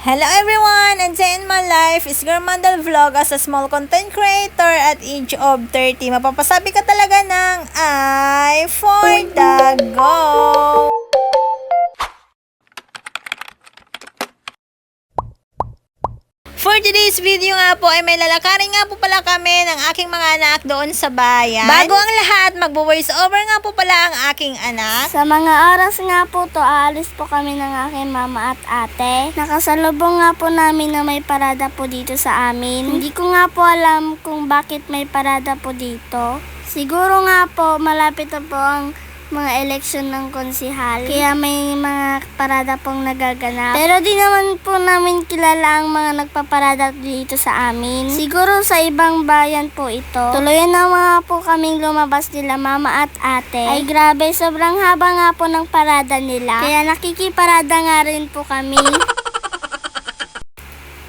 Hello everyone! And day in my life is Girl Mandal Vlog as a small content creator at age of 30. Mapapasabi ka talaga ng I for the go! For today's video nga po ay may lalakarin nga po pala kami ng aking mga anak doon sa bayan. Bago ang lahat, magbo-voice over nga po pala ang aking anak. Sa mga oras nga po to, aalis po kami ng aking mama at ate. Nakasalubong nga po namin na may parada po dito sa amin. Hindi ko nga po alam kung bakit may parada po dito. Siguro nga po, malapit na po ang mga eleksyon ng konsihal. Kaya may mga parada pong nagaganap. Pero di naman po namin kilala ang mga nagpaparada dito sa amin. Siguro sa ibang bayan po ito. Tuluyan na mga po kaming lumabas nila mama at ate. Ay grabe, sobrang haba nga po ng parada nila. Kaya nakikiparada nga rin po kami.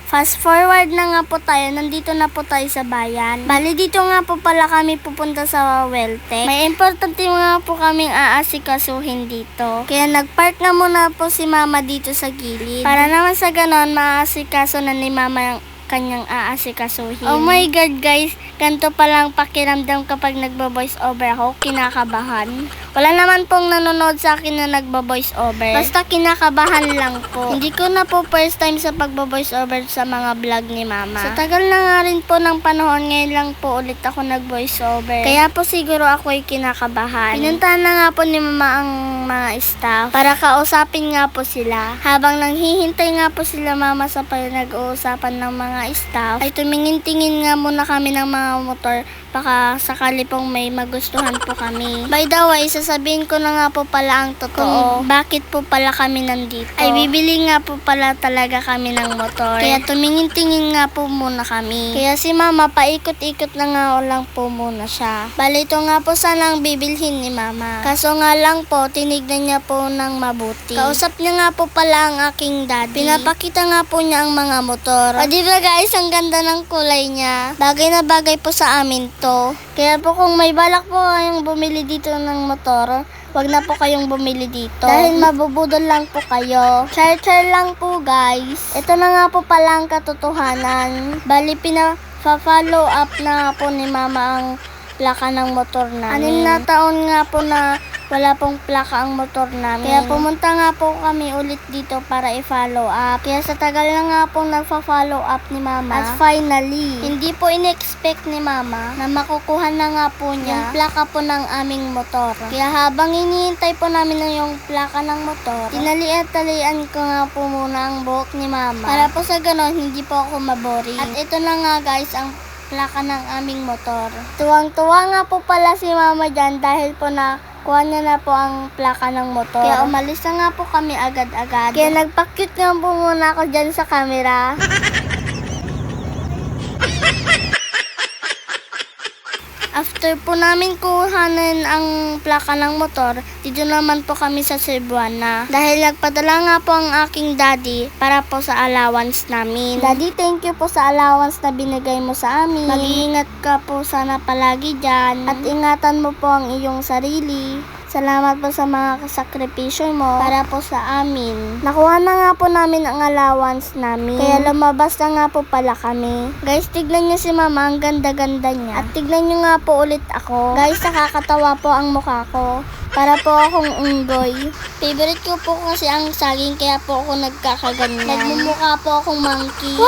Fast forward na nga po tayo, nandito na po tayo sa bayan. Bali dito nga po pala kami pupunta sa Welte. May importante nga po kaming aasikasuhin dito. Kaya nagpark na muna po si mama dito sa gilid. Para naman sa ganon, maaasikaso na ni mama ang kanyang aasikasuhin. Oh my God guys, ganito palang pakiramdam kapag nagbo-voice over ako, kinakabahan. Wala naman pong nanonood sa akin na nagbo-voice over. Basta kinakabahan lang po. Hindi ko na po first time sa pagbo-voice over sa mga vlog ni mama. Sa tagal na nga rin po ng panahon, ngayon lang po ulit ako nag-voice over. Kaya po siguro ako ay kinakabahan. Pinuntahan na nga po ni mama ang mga staff para kausapin nga po sila. Habang nanghihintay nga po sila mama sa nag-uusapan ng mga staff, ay tumingin-tingin nga muna kami ng mga motor. Baka sakali pong may magustuhan po kami. By the way, sasabihin ko na nga po pala ang totoo. Bakit po pala kami nandito? Ay bibili nga po pala talaga kami ng motor. Kaya tumingin-tingin nga po muna kami. Kaya si mama paikot-ikot na nga lang po muna siya. Bali ito nga po sanang bibilhin ni mama. Kaso nga lang po, tinignan niya po ng mabuti. Kausap niya nga po pala ang aking daddy. Pinapakita nga po niya ang mga motor. O diba guys, ang ganda ng kulay niya. Bagay na bagay po sa amin to. Kaya po kung may balak po kayong bumili dito ng motor, wag na po kayong bumili dito. Dahil mabubudol lang po kayo. Char-char lang po guys. Ito na nga po pala ang katotohanan. Bali follow up na po ni mama ang plaka ng motor namin. 6 na taon nga po na wala pong plaka ang motor namin. Kaya pumunta nga po kami ulit dito para i-follow up. Kaya sa tagal na nga po nagpa-follow up ni mama. At finally, hindi po in-expect ni mama na makukuha na nga po niya yung plaka po ng aming motor. Kaya habang hinihintay po namin na yung plaka ng motor, tinali-talian ko nga po muna ang buhok ni mama. Para po sa ganon, hindi po ako maboring. At ito na nga guys, ang plaka ng aming motor. Tuwang-tuwa nga po pala si mama dyan dahil po kuha niya na po ang plaka ng motor. Kaya umalis na nga po kami agad-agad. Kaya nagpa-cute nga po muna ako dyan sa camera. After po namin kuhanin ang plaka ng motor, dito naman po kami sa Cebuana. Dahil nagpadala nga po ang aking daddy para po sa allowance namin. Daddy, thank you po sa allowance na binigay mo sa amin. Mag-iingat ka po sana palagi dyan. At ingatan mo po ang iyong sarili. Salamat po sa mga sakripisyo mo para po sa amin. Nakuha na nga po namin ang allowance namin. Kaya lumabas na nga po pala kami. Guys, tignan niyo si mama, ang ganda-ganda niya. At tignan niyo nga po ulit ako. Guys, nakakatawa po ang mukha ko. Para po akong unggoy. Favorite ko po kasi ang saging, kaya po ako nagkakaganyan. Nagmumukha po akong monkey.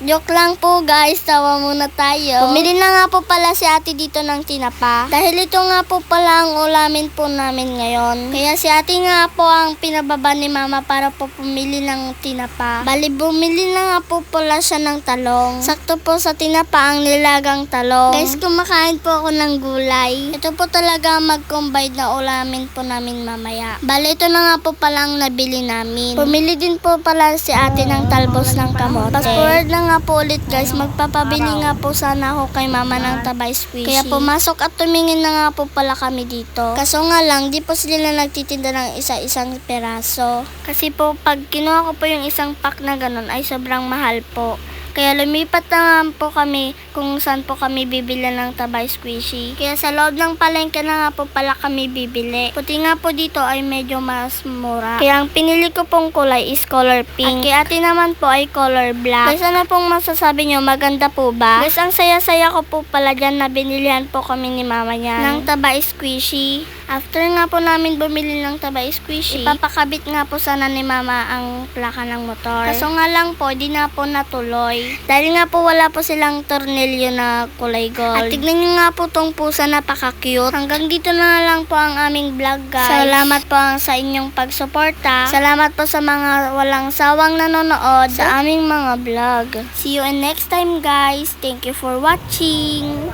Joke lang po guys, tawa muna tayo. Bumili na nga po pala si ate dito ng tinapa. Dahil ito nga po pala ang ulamin po namin ngayon. Kaya si ate nga po ang pinababa ni mama para po pumili ng tinapa. Bali bumili na nga po pala siya ng talong. Sakto po sa tinapa ang nilagang talong. Guys, kumakain po ako ng gulay. Ito po talaga mag-combine na ulamin po namin mamaya. Bali ito na nga po palang nabili namin. Pumili din po pala si ate ng talbos ng kamote. Fast forward na nga po ulit guys, magpapabili nga po sana ako kay mama ng tabay squishy. Kaya pumasok at tumingin na nga po pala kami dito. Kaso nga lang, di po sila nagtitinda ng isa-isang peraso. Kasi po, pag kinuha ko po yung isang pack na ganun, ay sobrang mahal po. Kaya lumipat na nga po kami kung saan po kami bibili ng Taba Squishy. Kaya sa loob ng palengke na nga po pala kami bibili. Puti nga po dito ay medyo mas mura. Kaya ang pinili ko pong kulay is color pink. At kay ate naman po ay color black. Guys, ano pong masasabi nyo? Maganda po ba? Guys, ang saya-saya ko po pala dyan na binilihan po kami ni mama niya ng Taba Squishy. After nga po namin bumili ng Taba Squishy, ipapakabit nga po sana ni mama ang plaka ng motor. Kaso nga lang po, di na po natuloy. Dahil nga po wala po silang tornilyo na kulay gold. At tignan nyo nga po tong pusa, napaka-cute. Hanggang dito na lang po ang aming vlog, guys. Salamat po sa inyong pagsuporta. Salamat po sa mga walang sawang nanonood sa aming mga vlog. See you in next time, guys. Thank you for watching.